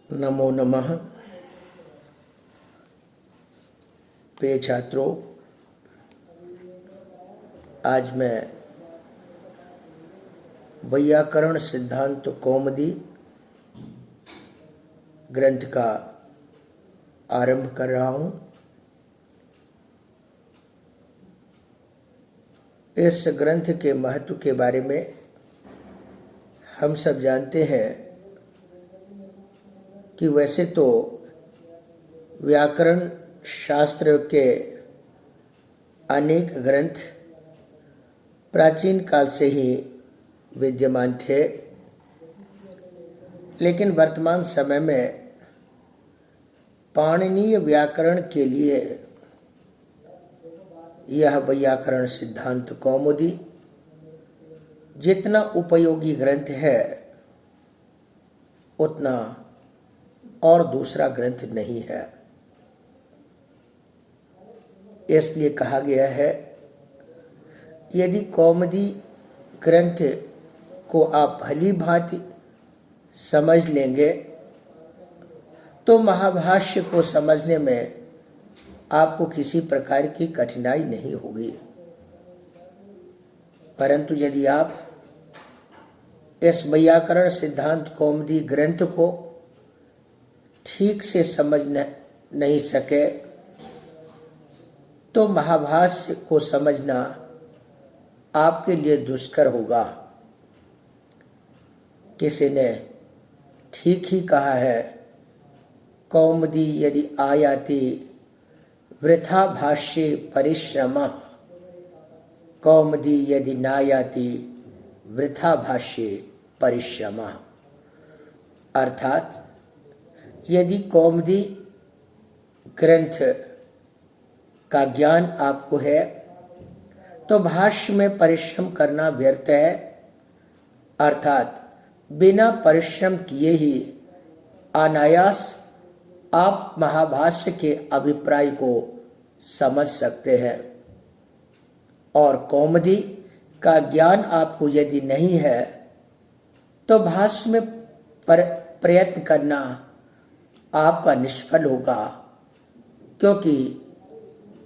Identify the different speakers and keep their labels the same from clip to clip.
Speaker 1: नमो नमः। प्रिय छात्रों, आज मैं वैयाकरण सिद्धांत कौमुदी ग्रंथ का आरंभ कर रहा हूँ। इस ग्रंथ के महत्व के बारे में हम सब जानते हैं कि वैसे तो व्याकरण शास्त्र के अनेक ग्रंथ प्राचीन काल से ही विद्यमान थे, लेकिन वर्तमान समय में पाणिनीय व्याकरण के लिए यह वैयाकरण सिद्धांत कौमुदी जितना उपयोगी ग्रंथ है उतना और दूसरा ग्रंथ नहीं है। इसलिए कहा गया है, यदि कौमुदी ग्रंथ को आप भली भांति समझ लेंगे तो महाभाष्य को समझने में आपको किसी प्रकार की कठिनाई नहीं होगी। परंतु यदि आप इस वैयाकरण सिद्धांत कौमुदी ग्रंथ को ठीक से समझ नहीं सके तो महाभाष्य को समझना आपके लिए दुष्कर होगा। किसी ने ठीक ही कहा है, कौमुदी यदि आयाति वृथा भाष्ये परिश्रमः, कौमुदी यदि नायाति वृथा भाष्ये परिश्रमः। अर्थात यदि कौमुदी ग्रंथ का ज्ञान आपको है तो भाष्य में परिश्रम करना व्यर्थ है। अर्थात बिना परिश्रम किए ही अनायास आप महाभाष्य के अभिप्राय को समझ सकते हैं। और कौमुदी का ज्ञान आपको यदि नहीं है तो भाष्य में प्रयत्न करना आपका निष्फल होगा, क्योंकि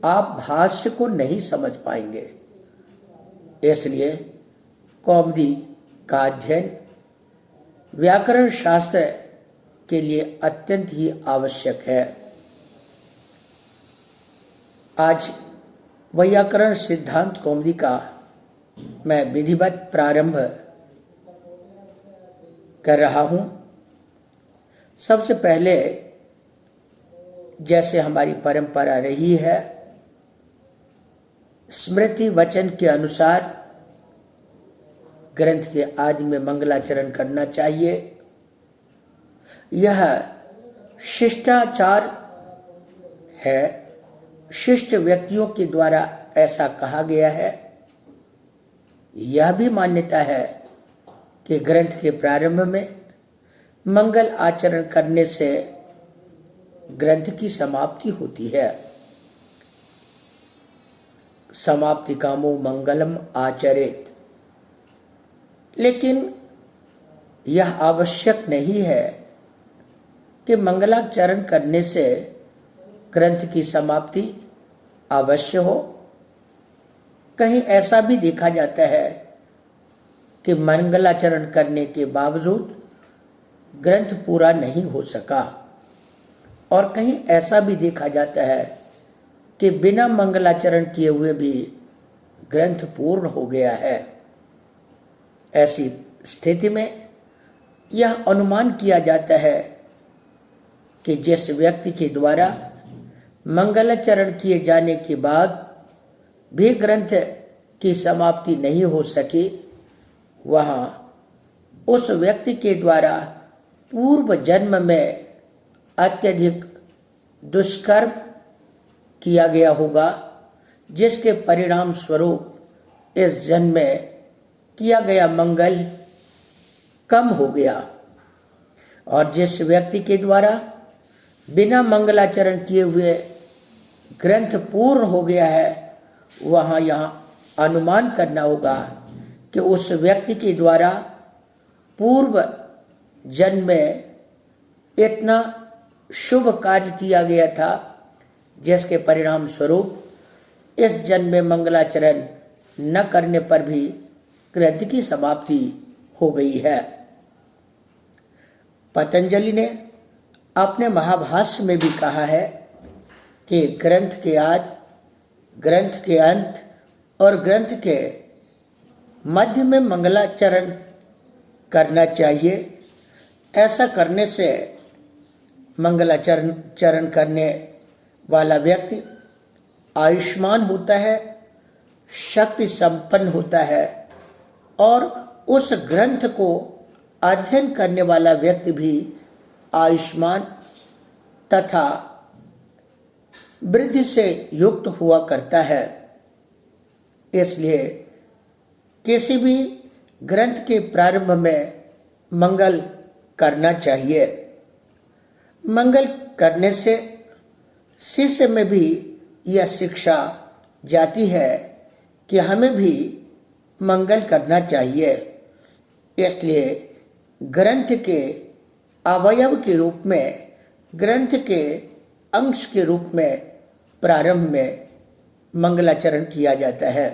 Speaker 1: आप भाष्य को नहीं समझ पाएंगे। इसलिए कौमुदी का अध्ययन व्याकरण शास्त्र के लिए अत्यंत ही आवश्यक है। आज वैयाकरण सिद्धांत कौमुदी का मैं विधिवत प्रारंभ कर रहा हूं। सबसे पहले, जैसे हमारी परंपरा रही है, स्मृति वचन के अनुसार ग्रंथ के आदि में मंगलाचरण करना चाहिए। यह शिष्टाचार है, शिष्ट व्यक्तियों के द्वारा ऐसा कहा गया है। यह भी मान्यता है कि ग्रंथ के प्रारंभ में मंगल आचरण करने से ग्रंथ की समाप्ति होती है। समाप्ति कामो मंगलम आचरेत। लेकिन यह आवश्यक नहीं है कि मंगलाचरण करने से ग्रंथ की समाप्ति अवश्य हो। कहीं ऐसा भी देखा जाता है कि मंगलाचरण करने के बावजूद ग्रंथ पूरा नहीं हो सका, और कहीं ऐसा भी देखा जाता है कि बिना मंगलाचरण किए हुए भी ग्रंथ पूर्ण हो गया है। ऐसी स्थिति में यह अनुमान किया जाता है कि जिस व्यक्ति के द्वारा मंगलाचरण किए जाने के बाद भी ग्रंथ की समाप्ति नहीं हो सकी, वहाँ उस व्यक्ति के द्वारा पूर्व जन्म में अत्यधिक दुष्कर्म किया गया होगा, जिसके परिणाम स्वरूप इस जन्म में किया गया मंगल कम हो गया। और जिस व्यक्ति के द्वारा बिना मंगलाचरण किए हुए ग्रंथ पूर्ण हो गया है, वहाँ यहाँ अनुमान करना होगा कि उस व्यक्ति के द्वारा पूर्व जन्म में इतना शुभ कार्य किया गया था जिसके परिणाम स्वरूप इस जन्म में मंगलाचरण न करने पर भी ग्रंथ की समाप्ति हो गई है। पतंजलि ने अपने महाभाष्य में भी कहा है कि ग्रंथ के आदि, ग्रंथ के अंत और ग्रंथ के मध्य में मंगलाचरण करना चाहिए। ऐसा करने से मंगलाचरण करने वाला व्यक्ति आयुष्मान होता है, शक्ति संपन्न होता है और उस ग्रंथ को अध्ययन करने वाला व्यक्ति भी आयुष्मान तथा वृद्धि से युक्त हुआ करता है। इसलिए किसी भी ग्रंथ के प्रारंभ में मंगल करना चाहिए। मंगल करने से शिष्य में भी यह शिक्षा जाती है कि हमें भी मंगल करना चाहिए। इसलिए ग्रंथ के अवयव के रूप में, ग्रंथ के अंश के रूप में प्रारंभ में मंगलाचरण किया जाता है।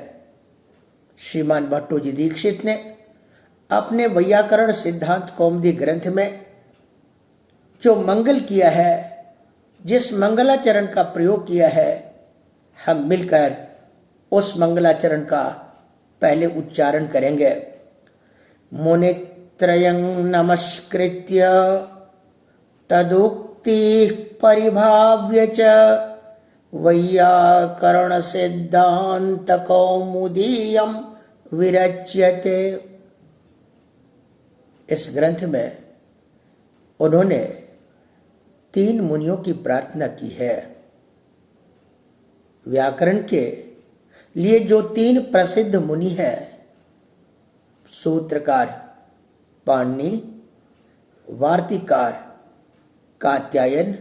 Speaker 1: श्रीमान भट्टोजी दीक्षित ने अपने वैयाकरण सिद्धांत कौमुदी ग्रंथ में जो मंगल किया है, जिस मंगलाचरण का प्रयोग किया है, हम मिलकर उस मंगलाचरण का पहले उच्चारण करेंगे। मुनित्रयं नमस्कृत्य तदुक्ति परिभाव्य च वैयाकरण सिद्धांत कौमुदीयं विरच्यते। इस ग्रंथ में उन्होंने 3 मुनियों की प्रार्थना की है। व्याकरण के लिए जो 3 प्रसिद्ध मुनि हैं, सूत्रकार पाणिनि, वार्तिकार कात्यायन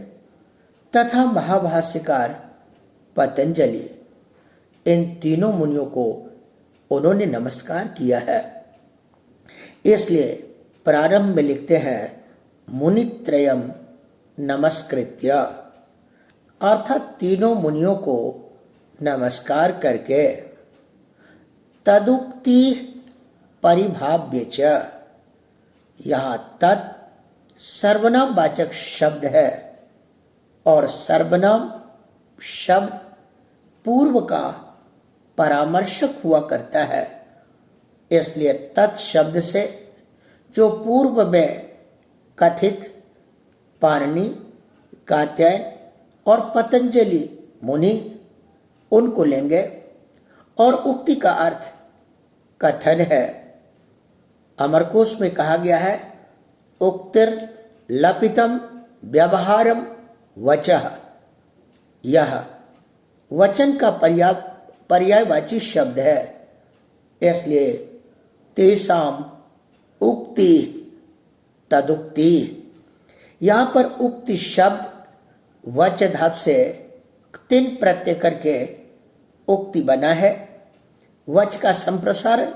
Speaker 1: तथा महाभाष्यकार पतंजलि, इन तीनों मुनियों को उन्होंने नमस्कार किया है। इसलिए प्रारंभ में लिखते हैं मुनित्रयम नमस्कृत्य, अर्थात तीनों मुनियों को नमस्कार करके तदुक्ति परिभाव्य च, यहाँ तत् सर्वनाम वाचक शब्द है और सर्वनाम शब्द पूर्व का परामर्शक हुआ करता है। इसलिए तत् शब्द से जो पूर्व में कथित पाणिनि, कात्यायन और पतंजलि मुनि, उनको लेंगे और उक्ति का अर्थ कथन है। अमरकोश में कहा गया है उक्तिर लपितम व्यवहारम वचः, यह वचन का पर्यायवाची शब्द है। इसलिए तेषाम उक्ति तदुक्ति, यहाँ पर उक्ति शब्द वच धातु से 3 प्रत्यय करके उक्ति बना है। वच का संप्रसारण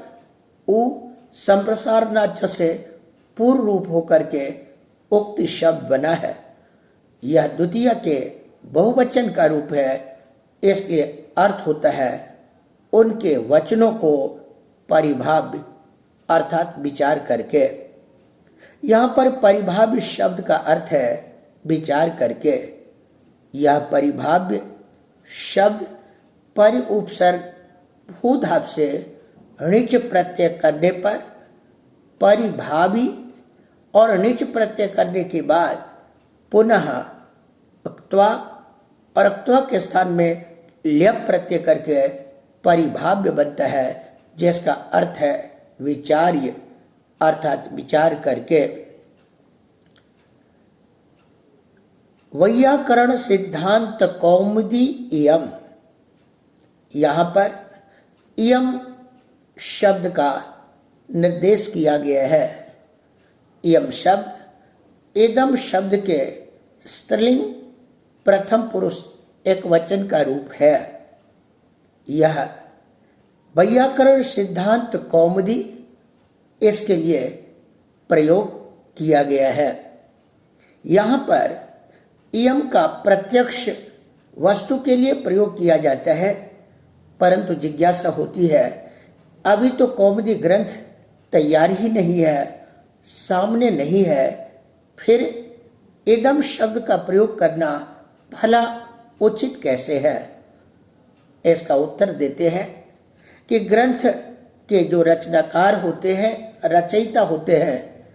Speaker 1: उ संप्रसारणार्थ से पूर्व रूप होकर के उक्ति शब्द बना है। यह द्वितीय के बहुवचन का रूप है, इसलिए अर्थ होता है उनके वचनों को परिभाव्य अर्थात विचार करके। यहाँ पर परिभाव्य शब्द का अर्थ है विचार करके। यह परिभाव्य शब्द परि उपसर्ग भू धातु से णिच प्रत्यय करने पर परिभावी और णिच प्रत्यय करने के बाद पुनः अक्त्वा और अक्त्वा के स्थान में ल्यप प्रत्यय करके परिभाव्य बनता है, जिसका अर्थ है विचार्य अर्थात विचार करके। वैयाकरण सिद्धांत कौमुदी इयम, यहाँ पर इयम शब्द का निर्देश किया गया है। इयम शब्द इदम शब्द के स्त्रीलिंग प्रथम पुरुष एक वचन का रूप है। यह वैयाकरण सिद्धांत कौमुदी इसके लिए प्रयोग किया गया है। यहाँ पर इयम का प्रत्यक्ष वस्तु के लिए प्रयोग किया जाता है, परंतु जिज्ञासा होती है अभी तो कौमुदी ग्रंथ तैयार ही नहीं है, सामने नहीं है, फिर इदम शब्द का प्रयोग करना भला उचित कैसे है? इसका उत्तर देते हैं कि ग्रंथ के जो रचनाकार होते हैं, रचयिता होते हैं,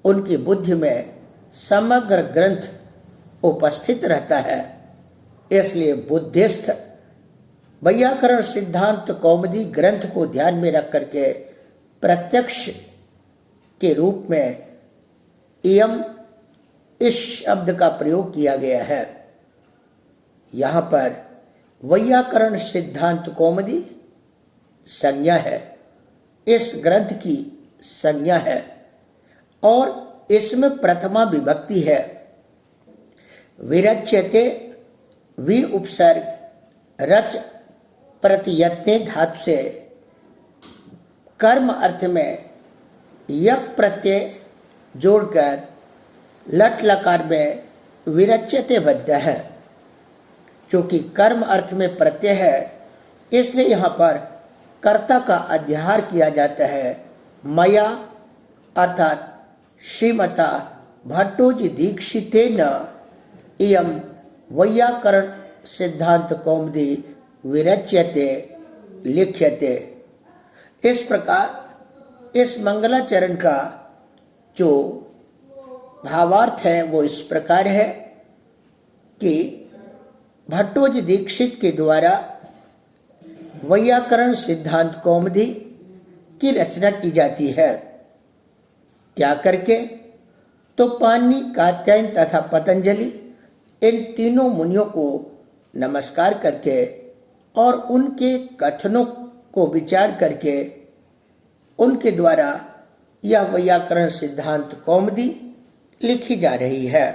Speaker 1: उनकी बुद्धि में समग्र ग्रंथ उपस्थित रहता है। इसलिए बुद्धिस्थ वैयाकरण सिद्धांत कौमुदी ग्रंथ को ध्यान में रख करके प्रत्यक्ष के रूप में इयम इस शब्द का प्रयोग किया गया है। यहाँ पर वैयाकरण सिद्धांत कौमुदी संज्ञा है, इस ग्रंथ की संज्ञा है और इसमें प्रथमा विभक्ति है। विरच्यते वि उपसर्ग रच प्रत्ययत्ने धातु से कर्म अर्थ में यक प्रत्यय जोड़कर लट लकार में विरच्यते बद्ध है। चूंकि कर्म अर्थ में प्रत्यय है, इसलिए यहाँ पर कर्ता का अध्याहार किया जाता है। मया अर्थात श्रीमता भट्टोजी दीक्षितेन इयम वैयाकरण सिद्धांत कौमुदी विरच्यते लिख्यते। इस प्रकार इस मंगलाचरण का जो भावार्थ है वो इस प्रकार है कि भट्टोजी दीक्षित के द्वारा वैयाकरण सिद्धांत कौमुदी की रचना की जाती है। क्या करके? तो पाणिनि, कात्यायन तथा पतंजलि इन तीनों मुनियों को नमस्कार करके और उनके कथनों को विचार करके उनके द्वारा यह वैयाकरण सिद्धांत कौमुदी लिखी जा रही है।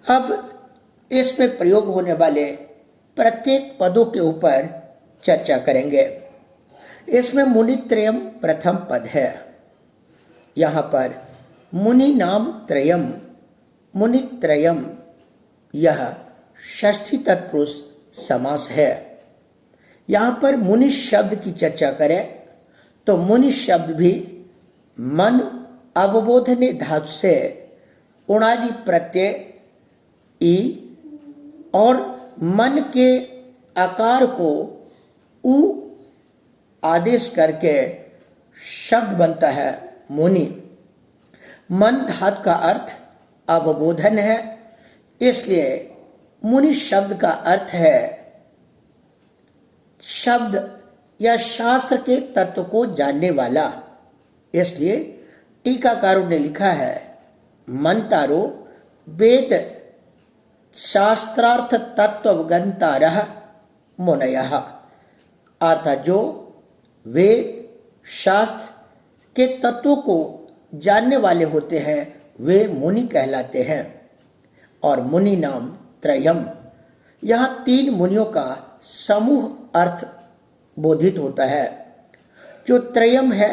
Speaker 1: अब इसमें प्रयोग होने वाले प्रत्येक पदों के ऊपर चर्चा करेंगे। इसमें मुनित्रयम प्रथम पद है। यहाँ पर मुनि नाम त्रयम, मुनित्रयम, यह षष्ठी तत्पुरुष समास है। यहाँ पर मुनि शब्द की चर्चा करें तो मुनि शब्द भी मन अवबोधने धातु से उणादि प्रत्यय ई और मन के आकार को उ आदेश करके शब्द बनता है मुनि। मन धातु का अर्थ अवबोधन है, इसलिए मुनि शब्द का अर्थ है शब्द या शास्त्र के तत्व को जानने वाला। इसलिए टीकाकारों ने लिखा है मंतारो वेद शास्त्रार्थ तत्वगंतारः मुनयः, अर्थात जो वेद शास्त्र के तत्वों को जानने वाले होते हैं वे मुनि कहलाते हैं। और मुनि नाम त्रयम, यहाँ तीन मुनियों का समूह अर्थ बोधित होता है। जो त्रयम है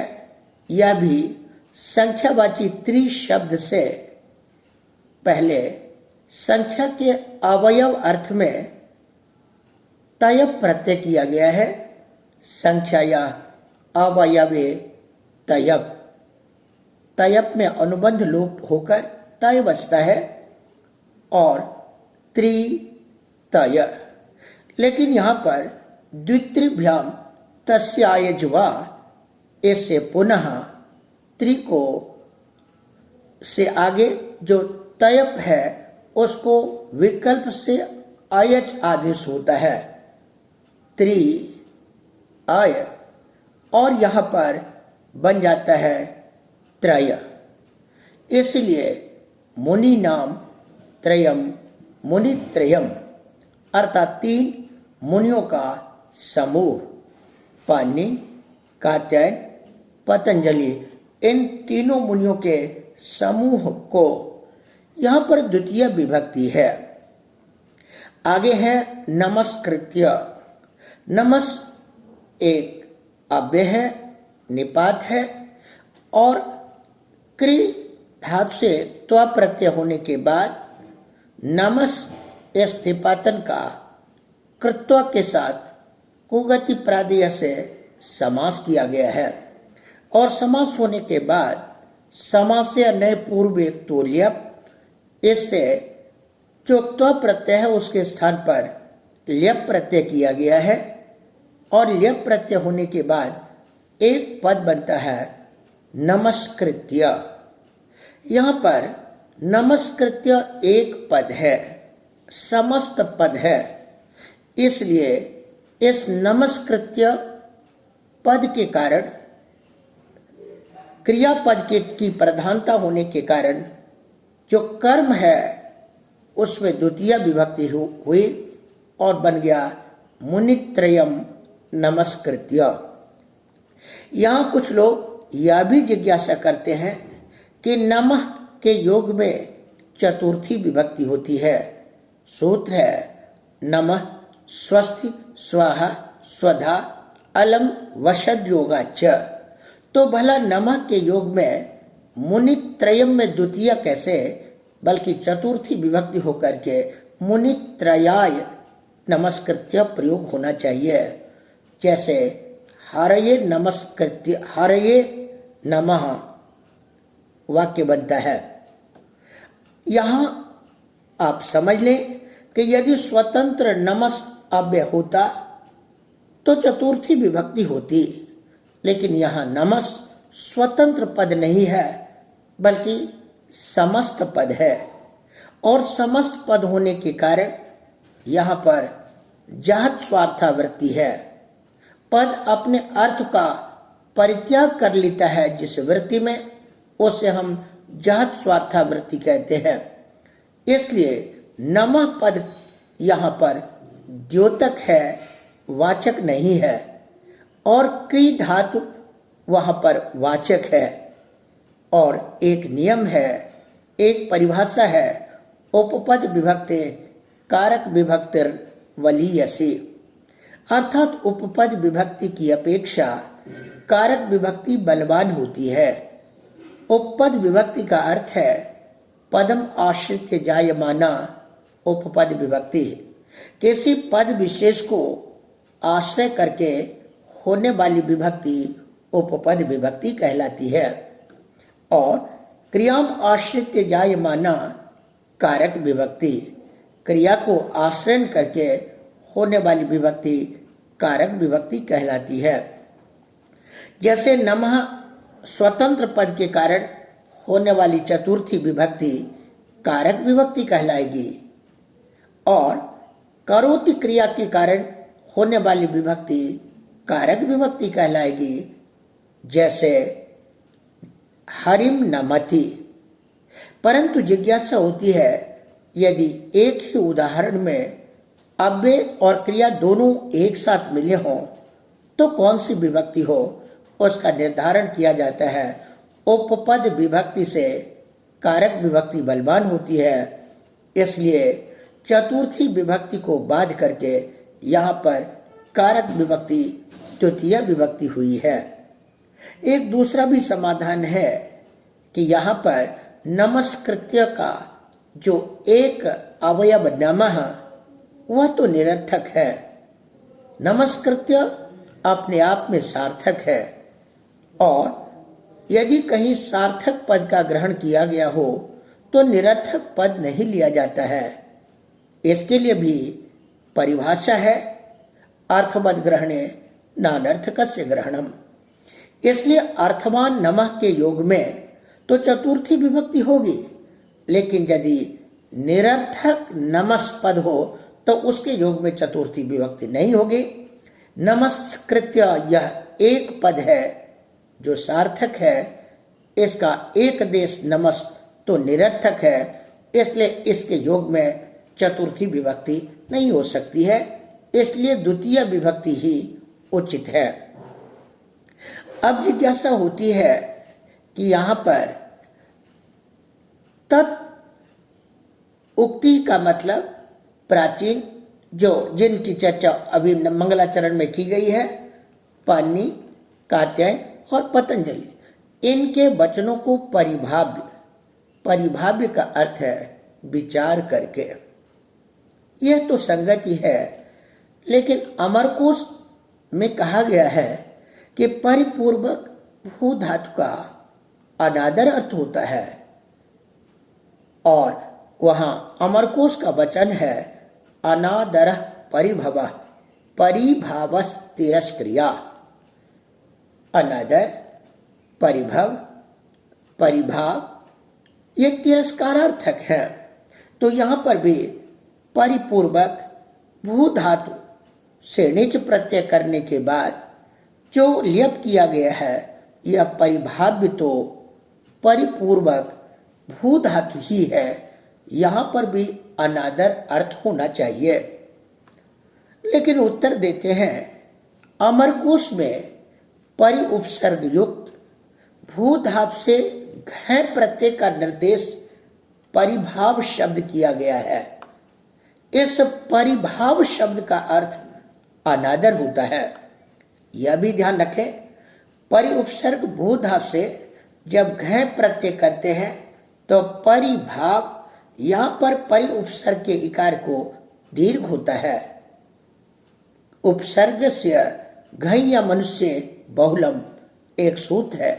Speaker 1: यह भी संख्यावाची त्रि शब्द से पहले संख्या के अवयव अर्थ में तयप प्रत्यय किया गया है। संख्या या अवयवे तयप, तयप में अनुबंध लोप होकर तय बचता है और त्रि तय। लेकिन यहाँ पर द्वित्रिभ्याम तस्यायजुवा, इससे पुनः त्रि को से आगे जो तयप है उसको विकल्प से आयच आदेश होता है, त्रि आय, और यहाँ पर बन जाता है त्रय। इसलिए मुनि नाम त्रयम, मुनि त्रयम, अर्थात तीन मुनियों का समूह। पाणिनि, कात्यायन, पतंजलि, इन तीनों मुनियों के समूह को यहाँ पर द्वितीय विभक्ति है। आगे है नमस्कृत्य। नमस एक अव्यय है, निपात है और क्रि धातु से त्वा प्रत्यय होने के बाद नमस इस निपातन का कृत्वा के साथ कुगति प्रादेय से समास किया गया है और समास होने के बाद समास से नए पूर्व एक तोल्यप, इससे जो त्व प्रत्यय है उसके स्थान पर ल्यप प्रत्यय किया गया है और ल्यप प्रत्यय होने के बाद एक पद बनता है नमस्कृत्य। यहाँ पर नमस्कृत्य एक पद है, समस्त पद है, इसलिए इस नमस्कृत्य पद के कारण क्रियापद की प्रधानता होने के कारण जो कर्म है उसमें द्वितीय विभक्ति हुई और बन गया मुनित्रयम नमस्कृत्य। यहाँ कुछ लोग यह भी जिज्ञासा करते हैं कि नमः के योग में चतुर्थी विभक्ति होती है। सूत्र है नमः स्वस्ति स्वाहा स्वधा अलम वशद योगाच। तो भला नमः के योग में मुनित्रयम में द्वितीय कैसे, बल्कि चतुर्थी विभक्ति होकर के मुनित्रयाय नमस्कृत्य प्रयोग होना चाहिए। जैसे हरये नमस्कृत्य हरये नमः वाक्य बनता है। यहाँ आप समझ लें कि यदि स्वतंत्र नमस् अव्यय होता तो चतुर्थी विभक्ति होती, लेकिन यहाँ नमस् स्वतंत्र पद नहीं है बल्कि समस्त पद है और समस्त पद होने के कारण यहाँ पर जाहत स्वार्थावृत्ति है। पद अपने अर्थ का परित्याग कर लेता है जिस वृत्ति में, उसे हम जाहत स्वार्थावृत्ति कहते हैं। इसलिए नमः पद यहाँ पर द्योतक है, वाचक नहीं है और क्री धातु वहाँ पर वाचक है। और एक नियम है, एक परिभाषा है, उपपद विभक्ति कारक विभक्तिर वलीयसी, अर्थात उपपद विभक्ति की अपेक्षा कारक विभक्ति बलवान होती है। उपपद विभक्ति का अर्थ है पदम आश्रित जायमाना उपपद विभक्ति, किसी पद विशेष को आश्रय करके होने वाली विभक्ति उपपद विभक्ति कहलाती है। और क्रियाम आश्रित जायमाना कारक विभक्ति, क्रिया को आश्रय करके होने वाली विभक्ति कारक विभक्ति कहलाती है। जैसे नमः स्वतंत्र पद के कारण होने वाली चतुर्थी विभक्ति कारक विभक्ति कहलाएगी और करोति क्रिया के कारण होने वाली विभक्ति कारक विभक्ति कहलाएगी। जैसे हरिम नमति। परंतु जिज्ञासा होती है, यदि एक ही उदाहरण में अव्यय और क्रिया दोनों एक साथ मिले हों तो कौन सी विभक्ति हो, उसका निर्धारण किया जाता है। उपपद विभक्ति से कारक विभक्ति बलवान होती है, इसलिए चतुर्थी विभक्ति को बाध करके यहाँ पर कारक विभक्ति द्वितीय विभक्ति हुई है। एक दूसरा भी समाधान है कि यहाँ पर नमस्कृत्य का जो एक अवयव नमः वह तो निरर्थक है। नमस्कृत्य अपने आप में सार्थक है और यदि कहीं सार्थक पद का ग्रहण किया गया हो तो निरर्थक पद नहीं लिया जाता है। इसके लिए भी परिभाषा है, अर्थवद ग्रहणे नानर्थकस्य ग्रहणम। इसलिए अर्थवान नमः के योग में तो चतुर्थी विभक्ति होगी, लेकिन यदि निरर्थक नमस् पद हो तो उसके योग में चतुर्थी विभक्ति नहीं होगी। नमस्कृत्य यह एक पद है जो सार्थक है, इसका एक देश नमस् तो निरर्थक है, इसलिए इसके योग में चतुर्थी विभक्ति नहीं हो सकती है, इसलिए द्वितीय विभक्ति ही उचित है। अब जिज्ञासा होती है कि यहाँ पर तत् उक्ति का मतलब प्राचीन जिनकी चर्चा अभी मंगलाचरण में की गई है, पाणिनि, कात्यायन और पतंजलि, इनके वचनों को परिभाव्य परिभाव्य का अर्थ है विचार करके। यह तो संगति है, लेकिन अमरकोश में कहा गया है कि परिपूर्वक भू धातु का अनादर अर्थ होता है, और वहां अमरकोश का वचन है अनादर परिभव परिभावस तिरस्क्रिया। अनादर, परिभव, परिभाव ये तिरस्कारार्थक है। तो यहां पर भी परिपूर्वक भू धातु से नीच प्रत्यय करने के बाद जो लियप किया गया है, यह परिभाव्य तो परिपूर्वक भू धातु ही है। यहां पर भी अनादर अर्थ होना चाहिए, लेकिन उत्तर देते हैं अमरकोश में परि उपसर्ग युक्त भू धातु से घ प्रत्यय का निर्देश परिभाव शब्द किया गया है। इस परिभाव शब्द का अर्थ अनादर होता है। यह भी ध्यान रखें, परि उपसर्ग भू धातु से जब घ प्रत्यय करते हैं तो परिभाव, यहां पर परि उपसर्ग के इकार को दीर्घ होता है। उपसर्ग से घ या मनुष्य बहुलम एक सूत्र है,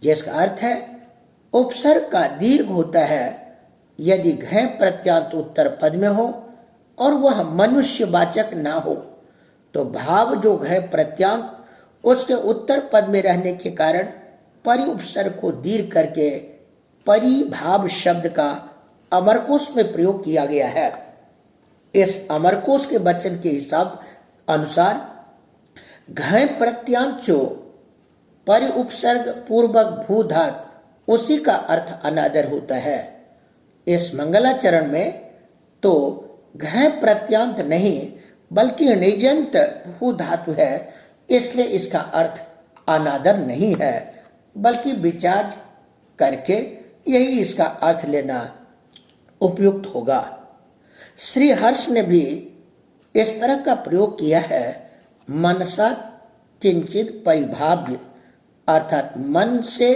Speaker 1: जिसका अर्थ है उपसर्ग का दीर्घ होता है यदि घ प्रत्यांत उत्तर पद में हो और वह मनुष्यवाचक ना हो, तो भाव जो घ प्रत्यांत उसके उत्तर पद में रहने के कारण परि उपसर्ग को दीर्घ करके परिभाव शब्द का अमरकोश में प्रयोग किया गया है। इस अमरकोश के वचन के हिसाब अनुसार घ प्रत्यांत जो परि उपसर्ग पूर्वक भू धातु उसी का अर्थ अनादर होता है। इस मंगलाचरण में तो घ प्रत्यांत नहीं बल्कि निजंत भू धातु है, इसलिए इसका अर्थ अनादर नहीं है, बल्कि विचार करके यही इसका अर्थ लेना उपयुक्त होगा। श्री हर्ष ने भी इस तरह का प्रयोग किया है, मनसा किंचित परिभाव्य, अर्थात मन से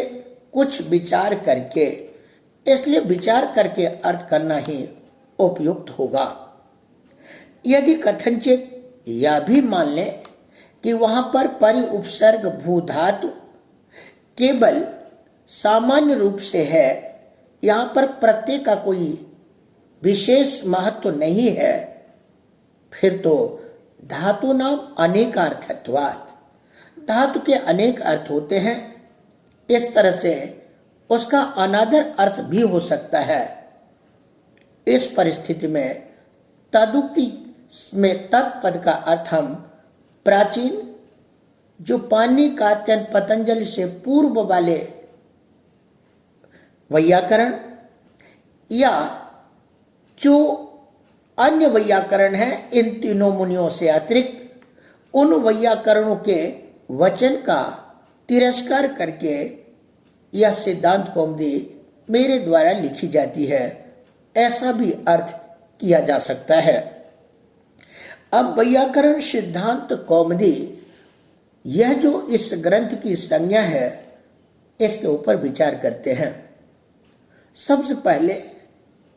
Speaker 1: कुछ विचार करके, इसलिए विचार करके अर्थ करना ही उपयुक्त होगा। यदि कथनचित यह भी मान लें कि वहां पर परि उपसर्ग भू धातु केवल सामान्य रूप से है, यहां पर प्रत्यय का कोई विशेष महत्व नहीं है, फिर तो धातु नाम अनेकार्थत्वात्, धातु के अनेक अर्थ होते हैं, इस तरह से उसका अनादर अर्थ भी हो सकता है। इस परिस्थिति में तदुक्ति में तत्पद का अर्थ हम प्राचीन जो पाणिनि कात्यायन पतंजलि से पूर्व वाले वैयाकरण या जो अन्य वैयाकरण है, इन तीनों मुनियों से अतिरिक्त उन वैयाकरणों के वचन का तिरस्कार करके यह सिद्धांत कौमुदी मेरे द्वारा लिखी जाती है, ऐसा भी अर्थ किया जा सकता है। अब वैयाकरण सिद्धांत कौमुदी यह जो इस ग्रंथ की संज्ञा है, इसके ऊपर विचार करते हैं। सबसे पहले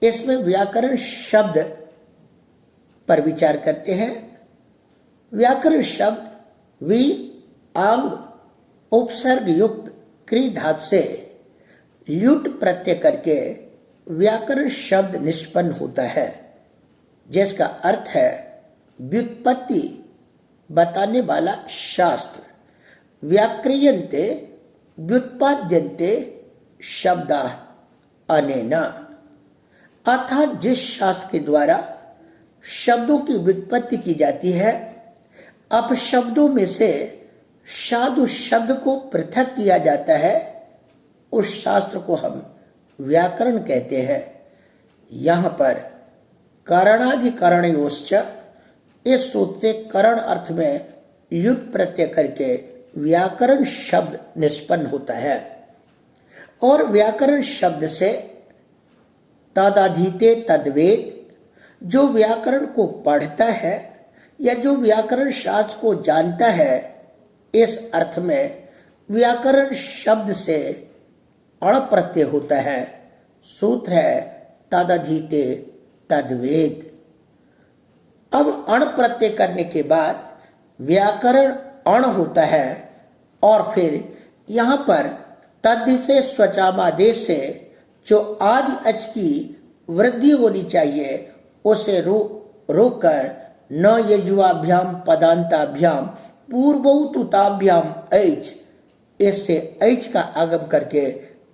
Speaker 1: इसमें व्याकरण शब्द पर विचार करते हैं। व्याकरण शब्द वी आंग उपसर्ग युक्त क्री धातु से युट प्रत्यय करके व्याकरण शब्द निष्पन्न होता है, जिसका अर्थ है व्युत्पत्ति बताने वाला शास्त्र। व्याक्रियन्ते व्युत्पाद्यन्ते शब्दा अनेना, अर्थात जिस शास्त्र के द्वारा शब्दों की व्युत्पत्ति की जाती है, अपशब्दों में से साधु शब्द को पृथक किया जाता है, उस शास्त्र को हम व्याकरण कहते हैं। यहाँ पर करणाधिकरणयोश्च, इस सूत्र से करण अर्थ में युक्त प्रत्यय करके व्याकरण शब्द निष्पन्न होता है। और व्याकरण शब्द से तदाधीते तद्वेद, जो व्याकरण को पढ़ता है या जो व्याकरण शास्त्र को जानता है, इस अर्थ में व्याकरण शब्द से अण प्रत्यय होता है, सूत्र है तदधीते तद्वेद। अब अण प्रत्यय करने के बाद व्याकरण अण होता है और फिर यहाँ पर तद्ध से स्वचामादेश से जो आदि अच की वृद्धि होनी चाहिए उसे रोककर न यजुआभ्याम पदांताभ्याम पूर्वोतुताभ्याम ऐच, इससे ऐच का आगम करके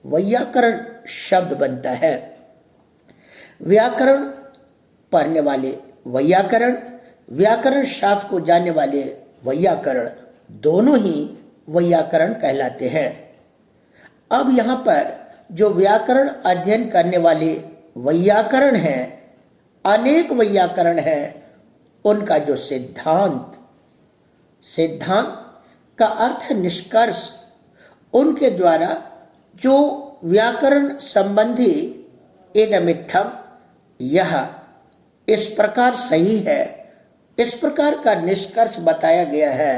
Speaker 1: वैयाकरण शब्द बनता है। व्याकरण पढ़ने वाले वैयाकरण, व्याकरण शास्त्र को जानने वाले वैयाकरण, दोनों ही वैयाकरण कहलाते हैं। अब यहाँ पर जो व्याकरण अध्ययन करने वाले वैयाकरण हैं, अनेक वैयाकरण हैं, उनका जो सिद्धांत का अर्थ निष्कर्ष, उनके द्वारा जो व्याकरण संबंधी इदमित्थम, यह इस प्रकार सही है, इस प्रकार का निष्कर्ष बताया गया है,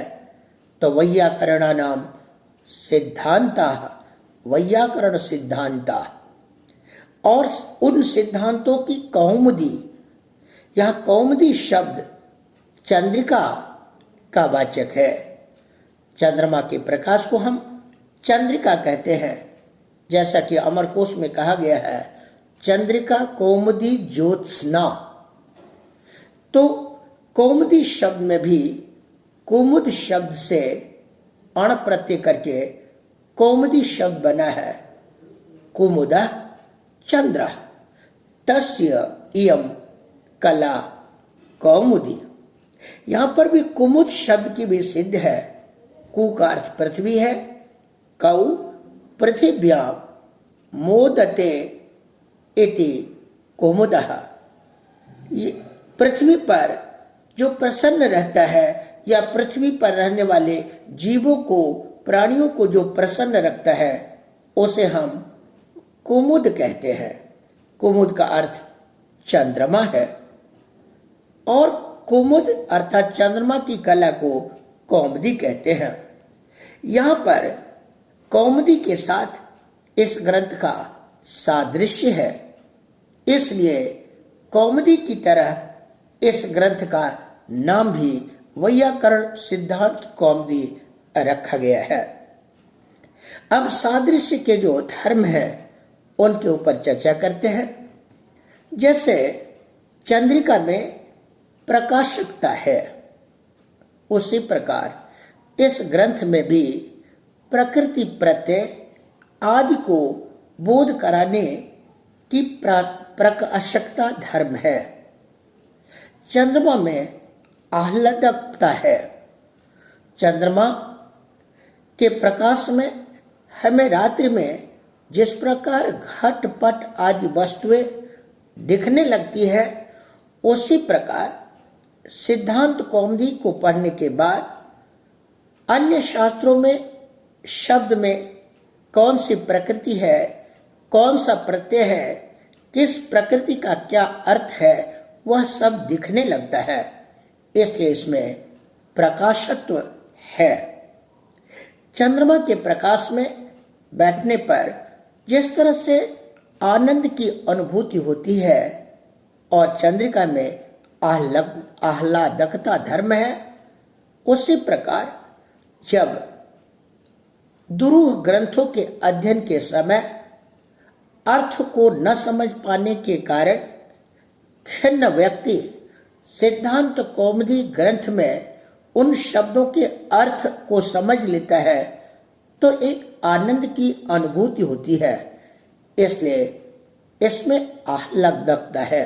Speaker 1: तो वैयाकरणानाम सिद्धांतः, वैयाकरण सिद्धांता, और उन सिद्धांतों की कौमुदी, यहाँ कौमुदी शब्द चंद्रिका का वाचक है। चंद्रमा के प्रकाश को हम चंद्रिका कहते हैं, जैसा कि अमरकोश में कहा गया है चंद्रिका कौमुदी ज्योत्सना। तो कौमुदी शब्द में भी कुमुद शब्द से अण प्रत्यय करके कौमुदी शब्द बना है। कुमुदा चंद्र तस्य इयम कला कौमुदी। यहां पर भी कुमुद शब्द की भी सिद्ध है। कु का अर्थ पृथ्वी है, कौ पृथिव्याम मोदते इति कुमुदः। पृथ्वी पर जो प्रसन्न रहता है या पृथ्वी पर रहने वाले जीवों को, प्राणियों को जो प्रसन्न रखता है, उसे हम कुमुद कहते हैं। कुमुद का अर्थ चंद्रमा है और कुमुद अर्थात चंद्रमा की कला को कौमुदी कहते हैं। यहाँ पर कौमुदी के साथ इस ग्रंथ का सादृश्य है, इसलिए कौमुदी की तरह इस ग्रंथ का नाम भी वैयाकरण सिद्धांत कौमुदी रखा गया है। अब सादृश्य के जो धर्म है उनके ऊपर चर्चा करते हैं। जैसे चंद्रिका में प्रकाशकता है, उसी प्रकार इस ग्रंथ में भी प्रकृति प्रत्यय आदि को बोध कराने की प्रकाशकता धर्म है। चंद्रमा में आह्लादकता है। चंद्रमा के प्रकाश में हमें रात्रि में जिस प्रकार घटपट आदि वस्तुएं दिखने लगती है, उसी प्रकार सिद्धांत कौमुदी को पढ़ने के बाद अन्य शास्त्रों में शब्द में कौन सी प्रकृति है, कौन सा प्रत्यय है, किस प्रकृति का क्या अर्थ है, वह सब दिखने लगता है। इसलिए इसमें प्रकाशत्व है। चंद्रमा के प्रकाश में बैठने पर जिस तरह से आनंद की अनुभूति होती है और चंद्रिका में आह्लादकता धर्म है, उसी प्रकार जब दुरूह ग्रंथों के अध्ययन के समय अर्थ को न समझ पाने के कारण खिन्न व्यक्ति सिद्धांत कौमुदी ग्रंथ में उन शब्दों के अर्थ को समझ लेता है, तो एक आनंद की अनुभूति होती है। इसलिए इसमें आह्लादकता है।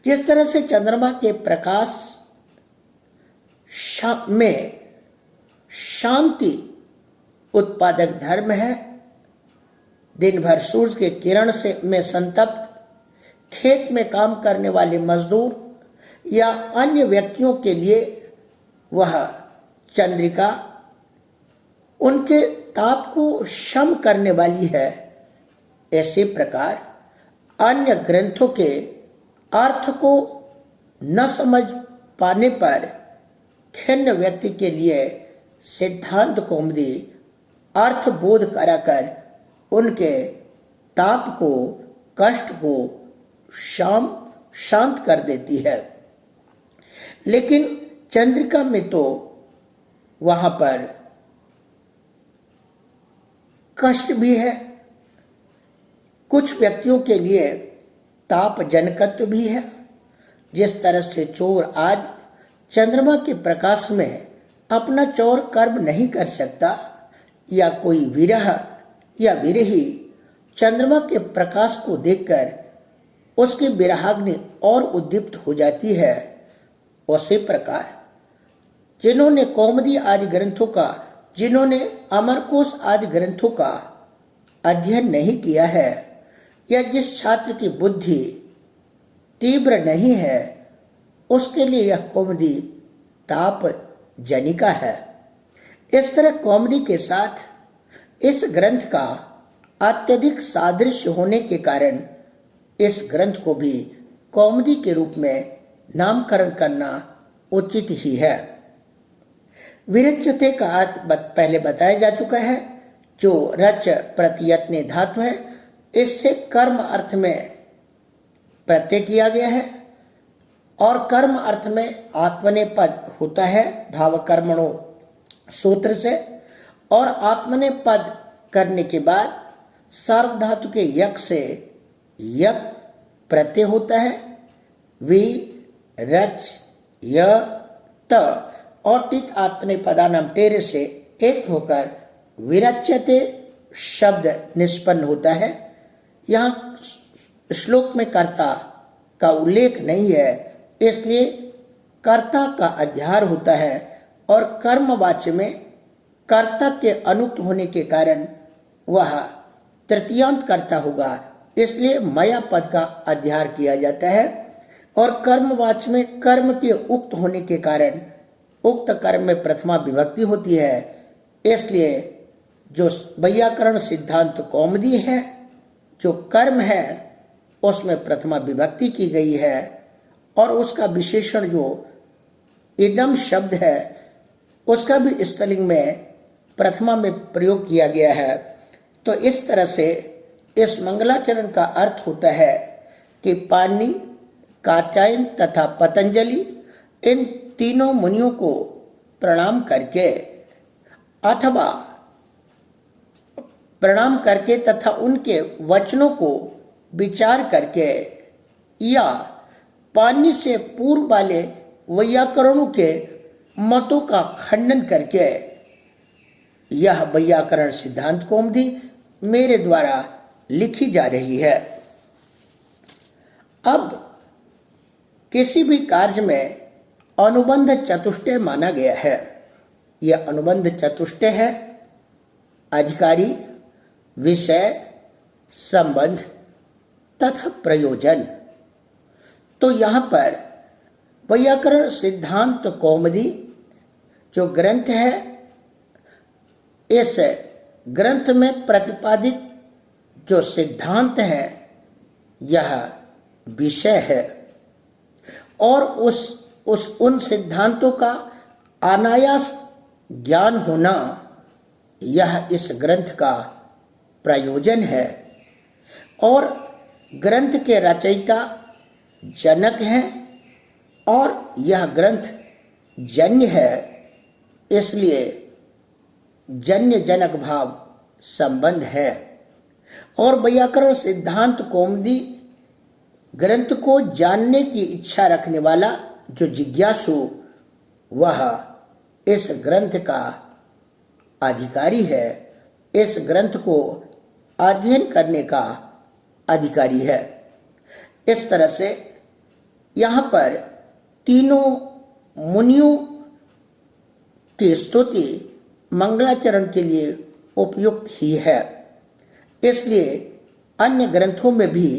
Speaker 1: जिस तरह से चंद्रमा के प्रकाश में शांति उत्पादक धर्म है, दिन भर सूर्य के किरण से में संतप्त खेत में काम करने वाले मजदूर या अन्य व्यक्तियों के लिए वह चंद्रिका उनके ताप को शम करने वाली है। इसी प्रकार अन्य ग्रंथों के अर्थ को न समझ पाने पर खिन्न व्यक्ति के लिए सिद्धांत कौमुदी अर्थ बोध कराकर उनके ताप को कष्ट को शांत कर देती है। लेकिन चंद्रिका में तो वहां पर कष्ट भी है, कुछ व्यक्तियों के लिए ताप जनकत्व भी है। जिस तरह से चोर आज चंद्रमा के प्रकाश में अपना चोर कर्म नहीं कर सकता, या कोई विरह या विरही चंद्रमा के प्रकाश को देखकर उसकी विरहाग्नि और उद्दीप्त हो जाती है, उसी प्रकार जिन्होंने कौमुदी आदि ग्रंथों का, जिन्होंने अमरकोश आदि ग्रंथों का अध्ययन नहीं किया है, या जिस छात्र की बुद्धि तीव्र नहीं है, उसके लिए यह कौमुदी ताप जनिका है। इस तरह कौमुदी के साथ इस ग्रंथ का अत्यधिक सादृश्य होने के कारण इस ग्रंथ को भी कौमुदी के रूप में नामकरण करना उचित ही है। विरच्यते का अर्थ पहले बताया जा चुका है, जो रच प्रत्ययत्ने धातु है, इससे कर्म अर्थ में प्रत्यय किया गया है, और कर्म अर्थ में आत्मने पद होता है भाव कर्मणो सूत्र से, और आत्मने पद करने के बाद सार्व धातु के यक से यक प्रत्यय होता है। वि रच य त और टित आत्मने पदानाम टेरे से एक होकर विरच्यते शब्द निष्पन्न होता है। यहाँ श्लोक में कर्ता का उल्लेख नहीं है, इसलिए कर्ता का अध्यार होता है, और कर्मवाच्य में कर्ता के अनुक्त होने के कारण वह तृतीयांत कर्ता होगा, इसलिए मया पद का अध्यार किया जाता है। और कर्मवाच्य में कर्म के उक्त होने के कारण उक्त कर्म में प्रथमा विभक्ति होती है, इसलिए जो वैयाकरण सिद्धांत कौमुदी है, जो कर्म है उसमें प्रथमा विभक्ति की गई है, और उसका विशेषण जो इदम शब्द है उसका भी स्पेलिंग में प्रथमा में प्रयोग किया गया है। तो इस तरह से इस मंगलाचरण का अर्थ होता है कि पाणिनि, कात्यायन तथा पतंजलि इन तीनों मुनियों को प्रणाम करके अथवा प्रणाम करके तथा उनके वचनों को विचार करके या पाणिनि से पूर्व वाले वैयाकरणों के मतों का खंडन करके यह वैयाकरण सिद्धांत कौमुदी मेरे द्वारा लिखी जा रही है। अब किसी भी कार्य में अनुबंध चतुष्टय माना गया है। यह अनुबंध चतुष्टय है अधिकारी, विषय, संबंध तथा प्रयोजन। तो यहाँ पर वैयाकरण सिद्धांत कौमुदी जो ग्रंथ है, इस ग्रंथ में प्रतिपादित जो सिद्धांत है यह विषय है, और उन सिद्धांतों का अनायास ज्ञान होना यह इस ग्रंथ का प्रयोजन है। और ग्रंथ के रचयिता जनक हैं, और यह ग्रंथ जन्य है, इसलिए जन्य जनक भाव संबंध है। और वैयाकरण सिद्धांत कौमुदी ग्रंथ को जानने की इच्छा रखने वाला जो जिज्ञासु, वह इस ग्रंथ का अधिकारी है, इस ग्रंथ को अध्ययन करने का अधिकारी है। इस तरह से यहाँ पर तीनों मुनियों की स्तुति मंगलाचरण के लिए उपयुक्त ही है, इसलिए अन्य ग्रंथों में भी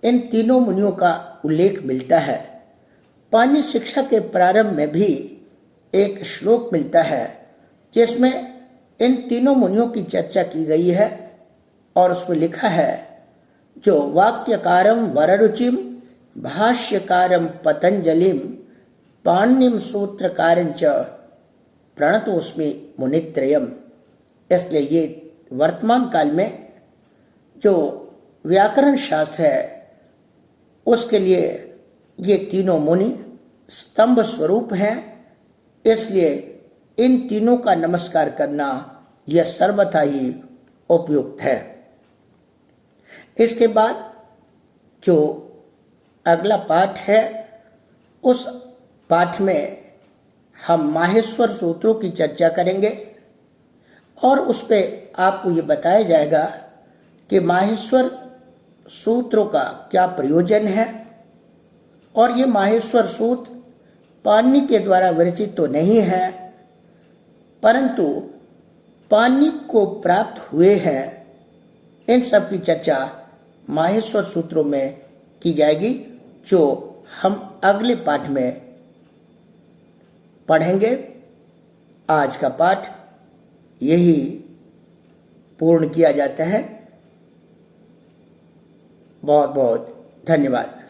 Speaker 1: इन तीनों मुनियों का उल्लेख मिलता है। पाणिनि शिक्षा के प्रारंभ में भी एक श्लोक मिलता है जिसमें इन तीनों मुनियों की चर्चा की गई है, और उसमें लिखा है, जो वाक्यकारम वररुचिम भाष्यकारम पतंजलिम पाणिनिम सूत्रकारंच प्रणतोस्मि मुनित्रयम। इसलिए ये वर्तमान काल में जो व्याकरण शास्त्र है उसके लिए ये तीनों मुनि स्तंभ स्वरूप हैं, इसलिए इन तीनों का नमस्कार करना यह सर्वथा ही उपयुक्त है। इसके बाद जो अगला पाठ है उस पाठ में हम माहेश्वर सूत्रों की चर्चा करेंगे और उस पे आपको ये बताया जाएगा कि माहेश्वर सूत्रों का क्या प्रयोजन है और ये माहेश्वर सूत्र पाणिनि के द्वारा विरचित तो नहीं है, परंतु पाणिनि को प्राप्त हुए हैं। इन सब की चर्चा माहेश्वर सूत्रों में की जाएगी, जो हम अगले पाठ में पढ़ेंगे। आज का पाठ यही पूर्ण किया जाता है। बहुत बहुत धन्यवाद।